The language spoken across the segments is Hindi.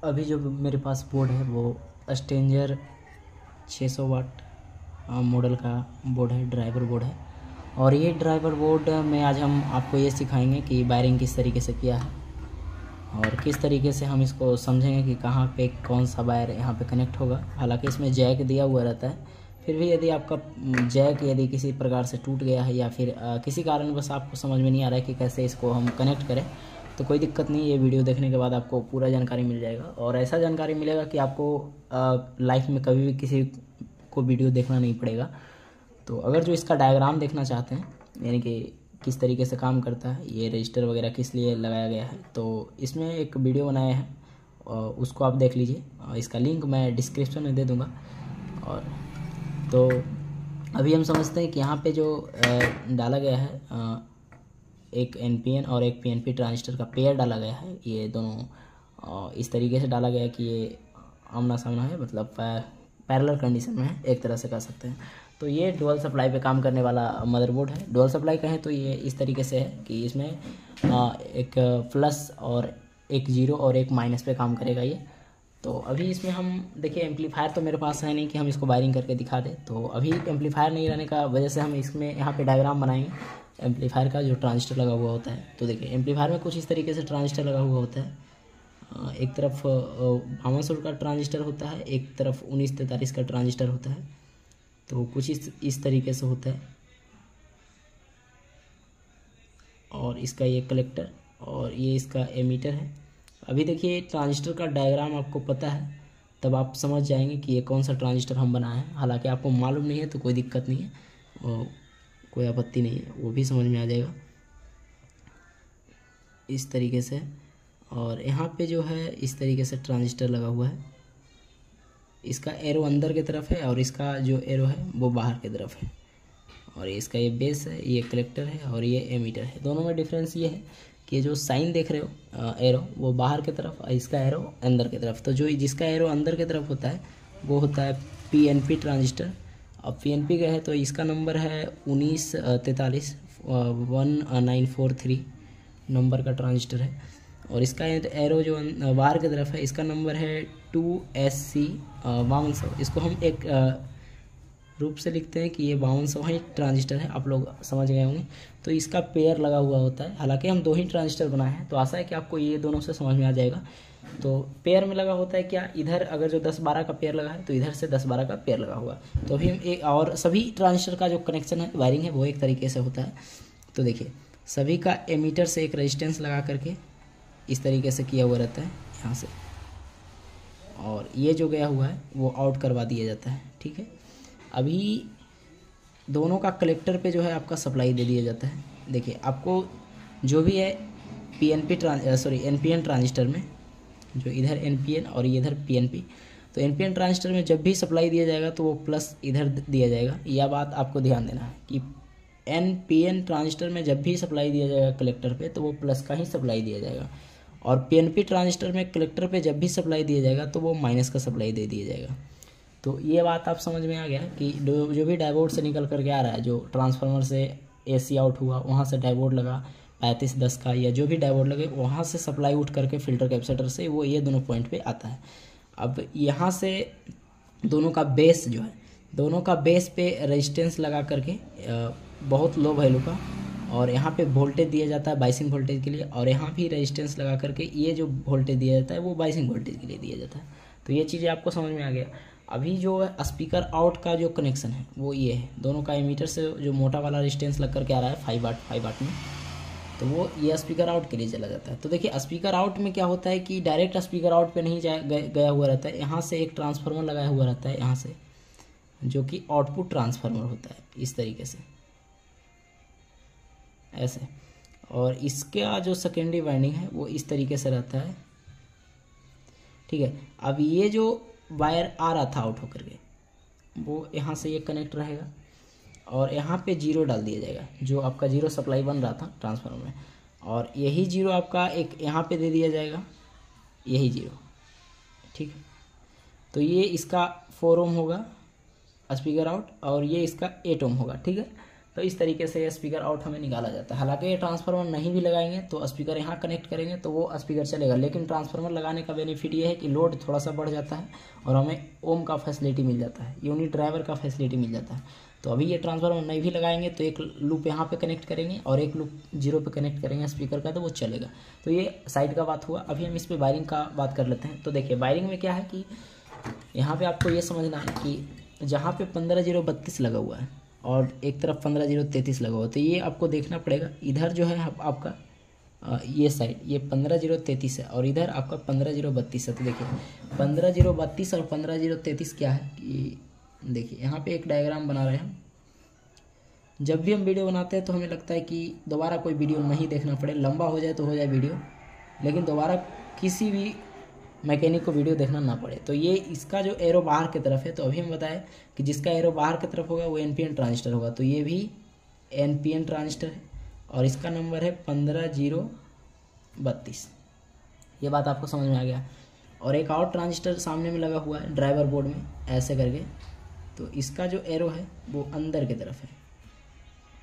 अभी जो मेरे पास बोर्ड है वो स्टेंजर 600 वाट मॉडल का बोर्ड है, ड्राइवर बोर्ड है। और ये ड्राइवर बोर्ड में आज हम आपको ये सिखाएंगे कि वायरिंग किस तरीके से किया है और किस तरीके से हम इसको समझेंगे कि कहाँ पे कौन सा वायर यहाँ पे कनेक्ट होगा। हालांकि इसमें जैक दिया हुआ रहता है, फिर भी यदि आपका जैक यदि किसी प्रकार से टूट गया है या फिर किसी कारण बस आपको समझ में नहीं आ रहा है कि कैसे इसको हम कनेक्ट करें, तो कोई दिक्कत नहीं। ये वीडियो देखने के बाद आपको पूरा जानकारी मिल जाएगा और ऐसा जानकारी मिलेगा कि आपको लाइफ में कभी भी किसी को वीडियो देखना नहीं पड़ेगा। तो अगर जो इसका डायग्राम देखना चाहते हैं, यानी कि किस तरीके से काम करता है, ये रजिस्टर वगैरह किस लिए लगाया गया है, तो इसमें एक वीडियो बनाया है और उसको आप देख लीजिए। इसका लिंक मैं डिस्क्रिप्शन में दे दूँगा। और तो अभी हम समझते हैं कि यहाँ पे जो डाला गया है एक एनपीएन और एक पीएनपी ट्रांजिस्टर का पेयर डाला गया है। ये दोनों इस तरीके से डाला गया है कि ये आमना सामना है, मतलब पैरेलल कंडीशन में है, एक तरह से कह सकते हैं। तो ये डुअल सप्लाई पे काम करने वाला मदरबोर्ड है। डुअल सप्लाई कहें तो ये इस तरीके से है कि इसमें एक प्लस और एक जीरो और एक माइनस पे काम करेगा ये। तो अभी इसमें हम देखिए, एम्पलीफायर तो मेरे पास है नहीं कि हम इसको वायरिंग करके दिखा दें। तो अभी एम्पलीफायर नहीं रहने का वजह से हम इसमें यहाँ पे डायग्राम बनाएंगे एम्पलीफायर का, जो ट्रांजिस्टर लगा हुआ होता है। तो देखिए, एम्पलीफायर में कुछ इस तरीके से ट्रांजिस्टर लगा हुआ होता है। एक तरफ 5200 का ट्रांजिस्टर होता है, एक तरफ 1943 का ट्रांजिस्टर होता है। तो कुछ इस तरीके से होता है। और इसका ये कलेक्टर और ये इसका एमीटर है। अभी देखिए, ट्रांजिस्टर का डायग्राम आपको पता है तब आप समझ जाएंगे कि ये कौन सा ट्रांजिस्टर हम बनाए हैं। हालांकि आपको मालूम नहीं है तो कोई दिक्कत नहीं है और कोई आपत्ति नहीं है, वो भी समझ में आ जाएगा इस तरीके से। और यहाँ पे जो है इस तरीके से ट्रांजिस्टर लगा हुआ है। इसका एरो अंदर की तरफ है और इसका जो एरो है वो बाहर की तरफ है। और इसका ये बेस है, ये कलेक्टर है और ये एमीटर है। दोनों में डिफरेंस ये है कि जो साइन देख रहे हो एरो, वो बाहर की तरफ और इसका एरो अंदर की तरफ। तो जो जिसका एरो अंदर की तरफ होता है वो होता है पीएनपी ट्रांजिस्टर। अब पीएनपी का है तो इसका नंबर है 1943 1943 नंबर का ट्रांजिस्टर है। और इसका एरो जो बाहर की तरफ है, इसका नंबर है 2SC 5200। इसको हम एक रूप से लिखते हैं कि ये 5200 ही ट्रांजिस्टर है, आप लोग समझ गए होंगे। तो इसका पेयर लगा हुआ होता है। हालांकि हम 2 ही ट्रांजिस्टर बनाए हैं, तो आशा है कि आपको ये दोनों से समझ में आ जाएगा। तो पेयर में लगा होता है क्या, इधर अगर जो 10-12 का पेयर लगा है तो इधर से 10-12 का पेयर लगा हुआ। तो अभी हम एक और सभी ट्रांजिस्टर का जो कनेक्शन है, वायरिंग है, वो एक तरीके से होता है। तो देखिए, सभी का एमीटर से एक रेजिस्टेंस लगा करके इस तरीके से किया हुआ रहता है यहाँ से, और ये जो गया हुआ है वो आउट करवा दिया जाता है। ठीक है, अभी दोनों का कलेक्टर पे जो है आपका सप्लाई दे दिया जाता है। देखिए, आपको जो भी है एनपीएन ट्रांजिस्टर में, जो इधर एनपीएन और ये इधर पीएनपी, तो एनपीएन ट्रांजिस्टर में जब भी सप्लाई दिया जाएगा तो वो प्लस इधर दिया जाएगा। यह बात आपको ध्यान देना है कि एनपीएन ट्रांजिस्टर में जब भी सप्लाई दिया जाएगा कलेक्टर पे तो वो प्लस का ही सप्लाई दिया जाएगा। और पीएनपी ट्रांजिस्टर में कलेक्टर पे जब भी सप्लाई दिया जाएगा तो वो माइनस का सप्लाई दे दिया जाएगा। तो ये बात आप समझ में आ गया कि जो भी डायोड से निकल करके आ रहा है, जो ट्रांसफार्मर से एसी आउट हुआ, वहाँ से डायोड लगा 3510 का, या जो भी डायोड लगे वहाँ से सप्लाई उठ करके फिल्टर कैपेसिटर से वो ये दोनों पॉइंट पे आता है। अब यहाँ से दोनों का बेस जो है, दोनों का बेस पे रेजिस्टेंस लगा करके बहुत लो वैल्यू का, और यहाँ पे वोल्टेज दिया जाता है बाइसिंग वोल्टेज के लिए, और यहाँ भी रेजिस्टेंस लगा करके ये जो वोल्टेज दिया जाता है वो बाइसिंग वोल्टेज के लिए दिया जाता है। तो ये चीज़ें आपको समझ में आ गया। अभी जो स्पीकर आउट का जो कनेक्शन है वो ये है, दोनों का एमीटर से जो मोटा वाला रेजिस्टेंस लग करके आ रहा है 5 वाट में, तो वो ये स्पीकर आउट के लिए चला जाता है। तो देखिए, स्पीकर आउट में क्या होता है कि डायरेक्ट स्पीकर आउट पे नहीं गया हुआ रहता है। यहाँ से एक ट्रांसफार्मर लगाया हुआ रहता है यहाँ से, जो कि आउटपुट ट्रांसफार्मर होता है इस तरीके से ऐसे। और इसका जो सेकेंडरी वाइंडिंग है वो इस तरीके से रहता है। ठीक है, अब ये जो वायर आ रहा था आउट होकर के, वो यहाँ से ये कनेक्ट रहेगा और यहाँ पे जीरो डाल दिया जाएगा, जो आपका जीरो सप्लाई बन रहा था ट्रांसफार्मर में, और यही जीरो आपका एक यहाँ पे दे दिया जाएगा, यही जीरो। ठीक है, तो ये इसका 4 ओम होगा स्पीकर आउट और ये इसका 8 ओम होगा। ठीक है, तो इस तरीके से स्पीकर आउट हमें निकाला जाता है। हालांकि ये ट्रांसफार्मर नहीं भी लगाएंगे तो स्पीकर यहाँ कनेक्ट करेंगे तो वो स्पीकर चलेगा, लेकिन ट्रांसफार्मर लगाने का बेनिफिट ये है कि लोड थोड़ा सा बढ़ जाता है और हमें ओम का फैसिलिटी मिल जाता है, यूनिट ड्राइवर का फैसिलिटी मिल जाता है। तो अभी ये ट्रांसफार्मर नहीं भी लगाएंगे तो एक लूप यहाँ पे कनेक्ट करेंगे और एक लूप 0 पे कनेक्ट करेंगे स्पीकर का, तो वो चलेगा। तो ये साइड का बात हुआ। अभी हम इस पर वायरिंग का बात कर लेते हैं। तो देखिए वायरिंग में क्या है कि यहाँ पे आपको ये समझना है कि जहाँ पे 15-0-32 लगा हुआ है और एक तरफ 15-0-33 लगा हुआ है, तो ये आपको देखना पड़ेगा। इधर जो है आपका ये साइड ये 15-0-33 है और इधर आपका 15-0-32 है। तो देखिए 15-0-32 और 15-0-33 क्या है कि देखिए यहाँ पे एक डायग्राम बना रहे हैं। जब भी हम वीडियो बनाते हैं तो हमें लगता है कि दोबारा कोई वीडियो नहीं देखना पड़े, लंबा हो जाए तो हो जाए वीडियो, लेकिन दोबारा किसी भी मैकेनिक को वीडियो देखना ना पड़े। तो ये इसका जो एरो बाहर की तरफ है, तो अभी हम बताएं कि जिसका एरो बाहर की तरफ होगा वो एनपीएन ट्रांजिस्टर होगा। तो ये भी एनपीएन ट्रांजिस्टर है और इसका नंबर है 15-0-32। ये बात आपको समझ में आ गया। और एक और ट्रांजिस्टर सामने में लगा हुआ है ड्राइवर बोर्ड में ऐसे करके, तो इसका जो एरो है वो अंदर की तरफ है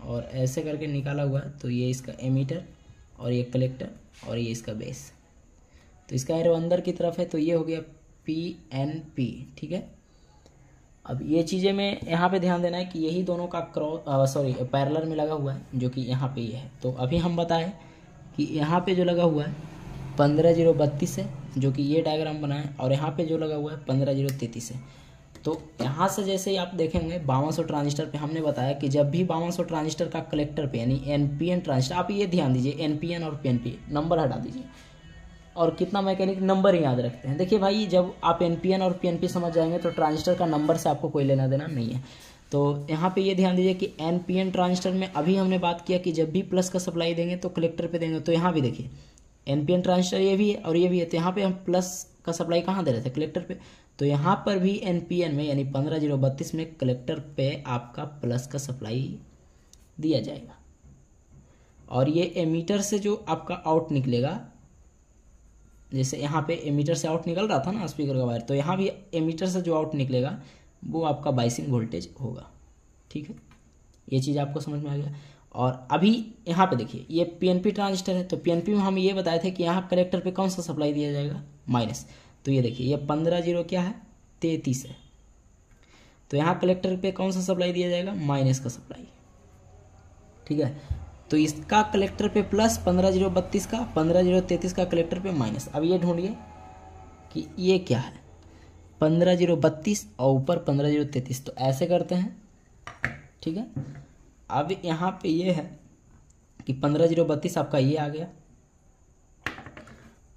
और ऐसे करके निकाला हुआ है। तो ये इसका एमीटर और ये कलेक्टर और ये इसका बेस, तो इसका एरो अंदर की तरफ है। तो ये हो गया PNP, ठीक है। अब ये चीज़ें में यहाँ पे ध्यान देना है कि यही दोनों का पैरेलल में लगा हुआ है, जो कि यहाँ पे ये है। तो अभी हम बताएं कि यहाँ पे जो लगा हुआ है 15-0-32 है, जो कि ये डायग्राम बना है, और यहाँ पे जो लगा हुआ है 15-0-33 है। तो यहाँ से जैसे ही आप देखेंगे 5200 ट्रांजिस्टर पे हमने बताया कि जब भी 5200 ट्रांजिस्टर का कलेक्टर पे यानी एनपीएन ट्रांजिस्टर, आप ये ध्यान दीजिए एनपीएन और पीएनपी नंबर हटा दीजिए, और कितना मैकेनिक नंबर ही याद रखते हैं। देखिए भाई जब आप एनपीएन और पीएनपी समझ जाएंगे तो ट्रांजिस्टर का नंबर से आपको कोई लेना देना नहीं है। तो यहाँ पे ये ध्यान दीजिए कि एनपीएन ट्रांजिस्टर में अभी हमने बात किया कि जब भी प्लस का सप्लाई देंगे तो कलेक्टर पे देंगे। तो यहाँ भी देखिए एनपीएन ट्रांजिस्टर ये भी है और ये भी है, तो यहाँ पे हम प्लस का सप्लाई कहाँ दे रहे थे? कलेक्टर पे। तो यहाँ पर भी एनपीएन में यानी 15-0-32 में कलेक्टर पे आपका प्लस का सप्लाई दिया जाएगा, और ये एमीटर से जो आपका आउट निकलेगा, जैसे यहाँ पे एमीटर से आउट निकल रहा था ना स्पीकर का वायर, तो यहाँ भी एमीटर से जो आउट निकलेगा वो आपका बाइसिंग वोल्टेज होगा, ठीक है। ये चीज़ आपको समझ में आ गया। और अभी यहाँ पे देखिए ये पीएनपी ट्रांजिस्टर है, तो पीएनपी में हम ये बताए थे कि यहाँ कलेक्टर पे कौन सा सप्लाई दिया जाएगा? माइनस। तो ये देखिए ये 15-0 क्या है? 33 है, तो यहाँ कलेक्टर पे कौन सा सप्लाई दिया जाएगा? माइनस का सप्लाई, ठीक है। तो इसका कलेक्टर पे प्लस 15-0-32 का, 15-0-33 का कलेक्टर पे माइनस। अब ये ढूंढिए कि ये क्या है? 15-0-32 और ऊपर 15-0-33, तो ऐसे करते हैं, ठीक है। अब यहाँ पे ये है कि 15-0-32 आपका ये आ गया।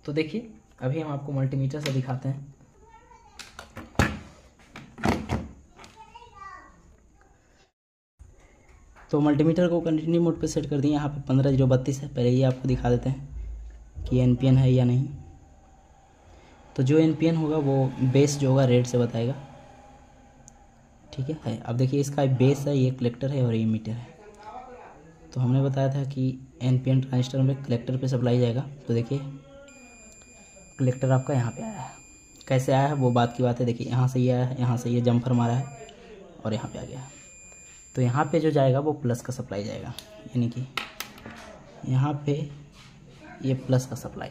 तो देखिए अभी हम आपको मल्टीमीटर से दिखाते हैं। तो मल्टीमीटर को कंटिन्यू मोड पे सेट कर दिए। यहाँ पे 15-0-32 है। पहले ये आपको दिखा देते हैं कि एनपीएन है या नहीं। तो जो एनपीएन होगा वो बेस जो होगा रेड से बताएगा, ठीक है। अब देखिए इसका बेस है, ये कलेक्टर है और ये मीटर है। तो हमने बताया था कि एनपीएन ट्रांजिस्टर में कलेक्टर पे सप्लाई जाएगा। तो देखिए कलेक्टर आपका यहाँ पे आया है, कैसे आया है वो बात की बात है। देखिए यहाँ से ये आया है, यहाँ से ये जम्फर मारा है और यहाँ पे आ गया है। तो यहाँ पे जो जाएगा वो प्लस का सप्लाई जाएगा, यानी कि यहाँ पे ये प्लस का सप्लाई,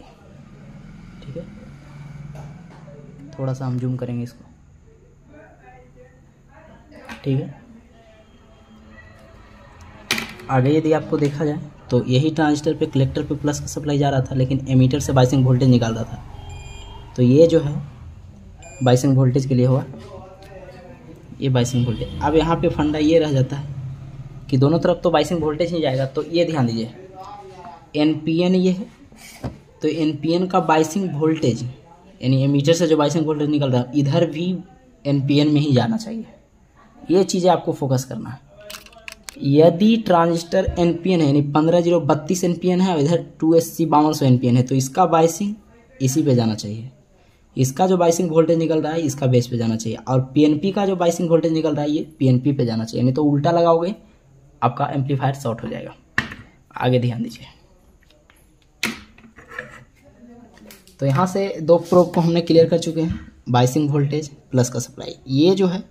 ठीक है। थोड़ा सा हम जूम करेंगे इसको, ठीक है। आगे यदि आपको देखा जाए तो यही ट्रांजिस्टर पे कलेक्टर पे प्लस का सप्लाई जा रहा था, लेकिन एमीटर से बाइसिंग वोल्टेज निकाल रहा था। तो ये जो है बाइसिंग वोल्टेज के लिए हुआ, ये बाइसिंग वोल्टेज। अब यहाँ पे फंडा ये रह जाता है कि दोनों तरफ तो बाइसिंग वोल्टेज ही जाएगा। तो ये ध्यान दीजिए एनपीएन ये है, तो एनपीएन का बाइसिंग वोल्टेज यानी एमीटर से जो बाइसिंग वोल्टेज निकल रहा है इधर भी एनपीएन में ही जाना चाहिए। ये चीज़ें आपको फोकस करना है। यदि ट्रांजिस्टर एनपीएन है यानी 15-0-32 एनपीएन है और इधर 2SC 5200 एनपीएन है, तो इसका बाइसिंग इसी पे जाना चाहिए। इसका जो बाइसिंग वोल्टेज निकल रहा है इसका बेस पे जाना चाहिए, और पीएनपी का जो बाइसिंग वोल्टेज निकल रहा है ये पीएनपी पे जाना चाहिए। नहीं तो उल्टा लगाओगे आपका एम्पलीफायर शॉर्ट हो जाएगा। आगे ध्यान दीजिए। तो यहाँ से दो प्रोब को हमने क्लियर कर चुके हैं, बाइसिंग वोल्टेज प्लस का सप्लाई। ये जो है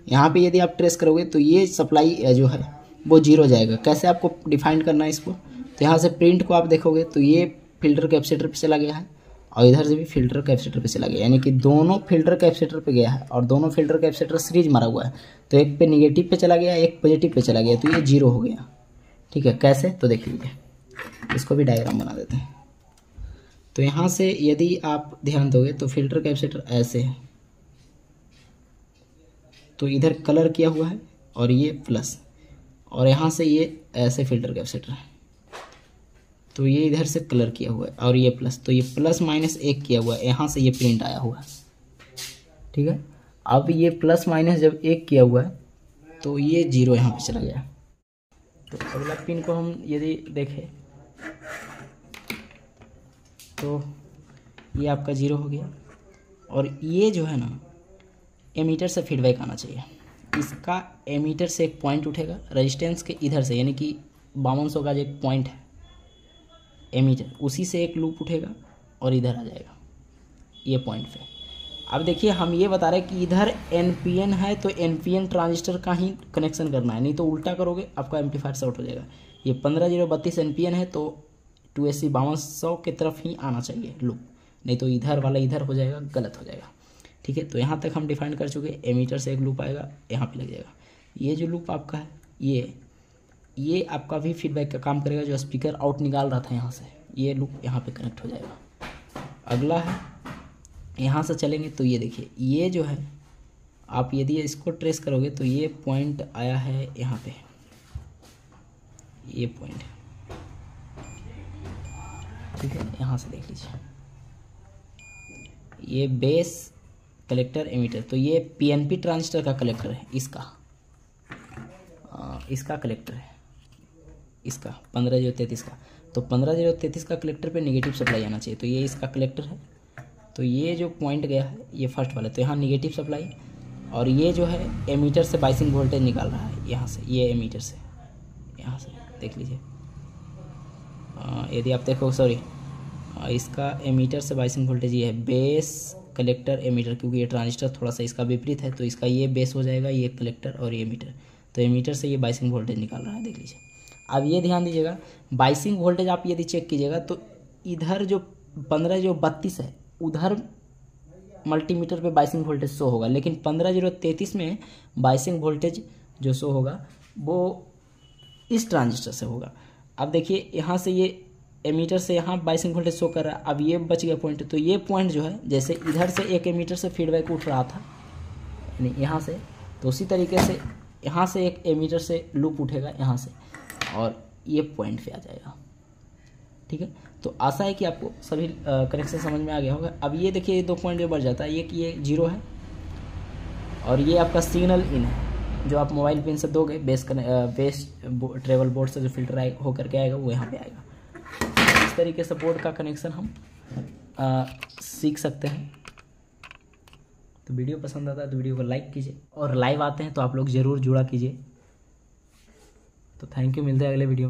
यहाँ पे यदि आप ट्रेस करोगे तो ये सप्लाई जो है वो 0 जाएगा। कैसे आपको डिफाइन करना है इसको, तो यहाँ से प्रिंट को आप देखोगे तो ये फिल्टर कैपेसिटर पे चला गया है और इधर से भी फिल्टर कैपेसिटर पे चला गया, यानी कि दोनों फिल्टर कैपेसिटर पे गया है और दोनों फिल्टर कैपेसिटर सीरीज मारा हुआ है। तो एक पे निगेटिव पे चला गया, एक पॉजिटिव पे चला गया, तो ये 0 हो गया। ठीक है, कैसे, तो देख लीजिए, इसको भी डायग्राम बना देते हैं। तो यहाँ से यदि आप ध्यान दोगे तो फिल्टर कैपेसिटर ऐसे है, तो इधर कलर किया हुआ है और ये प्लस, और यहाँ से ये ऐसे फिल्टर कैपेसिटर है, तो ये इधर से कलर किया हुआ है और ये प्लस, तो ये प्लस माइनस 1 किया हुआ है, यहाँ से ये प्रिंट आया हुआ है। ठीक है, अब ये प्लस माइनस जब 1 किया हुआ है तो ये 0 यहाँ पे चला गया। तो अगला पिन को हम यदि देखें तो ये आपका 0 हो गया, और ये जो है ना एमीटर से फीडबैक आना चाहिए। इसका एमीटर से एक पॉइंट उठेगा रेजिस्टेंस के इधर से, यानी कि 5200 का जो एक पॉइंट है एमीटर, उसी से एक लूप उठेगा और इधर आ जाएगा ये पॉइंट पे। अब देखिए हम ये बता रहे हैं कि इधर एनपीएन है तो एनपीएन ट्रांजिस्टर का ही कनेक्शन करना है, नहीं तो उल्टा करोगे आपका एम्पलीफायर शॉर्ट हो जाएगा। ये 15032 एनपीएन है तो 280 5200 की तरफ ही आना चाहिए लूप, नहीं तो इधर वाला इधर हो जाएगा, गलत हो जाएगा। ठीक है, तो यहाँ तक हम डिफाइन कर चुके। एमीटर से एक लूप आएगा, यहाँ पे लग जाएगा। ये जो लूप आपका है ये आपका भी फीडबैक का काम करेगा, जो स्पीकर आउट निकाल रहा था यहाँ से, ये लूप यहाँ पे कनेक्ट हो जाएगा। अगला है यहाँ से चलेंगे तो ये देखिए, ये जो है आप यदि इसको ट्रेस करोगे तो ये पॉइंट आया है यहाँ पे, ये पॉइंट। ठीक है, यहाँ से देख लीजिए, ये बेस कलेक्टर एमीटर, तो ये पीएनपी ट्रांजिस्टर का कलेक्टर है, इसका कलेक्टर है, इसका 15033 का। तो 15033 का कलेक्टर पे नेगेटिव सप्लाई आना चाहिए, तो ये इसका कलेक्टर है। तो ये जो पॉइंट गया है ये फर्स्ट वाला, तो यहाँ नेगेटिव सप्लाई, और ये जो है एमीटर से बाइसिंग वोल्टेज निकाल रहा है यहाँ से, ये एमीटर से, यहाँ से देख लीजिए। यदि आप देखो, सॉरी, इसका एमीटर से बाइसिंग वोल्टेज ये है, बेस कलेक्टर एमीटर, क्योंकि ये ट्रांजिस्टर थोड़ा सा इसका विपरीत है, तो इसका ये बेस हो जाएगा, ये कलेक्टर और ये एमीटर। तो एमीटर से ये बाइसिंग वोल्टेज निकाल रहा है, देख लीजिए। अब ये ध्यान दीजिएगा, बाइसिंग वोल्टेज आप यदि चेक कीजिएगा तो इधर जो 1532 है उधर मल्टीमीटर पे बाइसिंग वोल्टेज शो होगा, लेकिन 15033 में बाइसिंग वोल्टेज जो शो होगा वो इस ट्रांजिस्टर से होगा। अब देखिए यहाँ से ये एमीटर से यहाँ बाइसिंग वोल्टेज शो कर रहा है, अब ये बच गया पॉइंट। तो ये पॉइंट जो है, जैसे इधर से एक एमीटर से फीडबैक उठ रहा था यानी यहाँ से, तो उसी तरीके से यहाँ से एक एमीटर से लूप उठेगा यहाँ से, और ये पॉइंट पे आ जाएगा। ठीक है, तो आशा है कि आपको सभी कनेक्शन समझ में आ गया होगा। अब ये देखिए, ये 2 पॉइंट जो बढ़ जाता है, ये 0 है और ये आपका सिग्नल इन है, जो आप मोबाइल पिन से दोगे बेस ट्रेवल बोर्ड से जो फिल्टर होकर के आएगा वो यहाँ पे आएगा। इस तरीके से बोर्ड का कनेक्शन हम सीख सकते हैं। तो वीडियो पसंद आता है तो वीडियो को लाइक कीजिए, और लाइव आते हैं तो आप लोग ज़रूर जुड़ा कीजिए। तो थैंक यू, मिलते हैं अगले वीडियो में।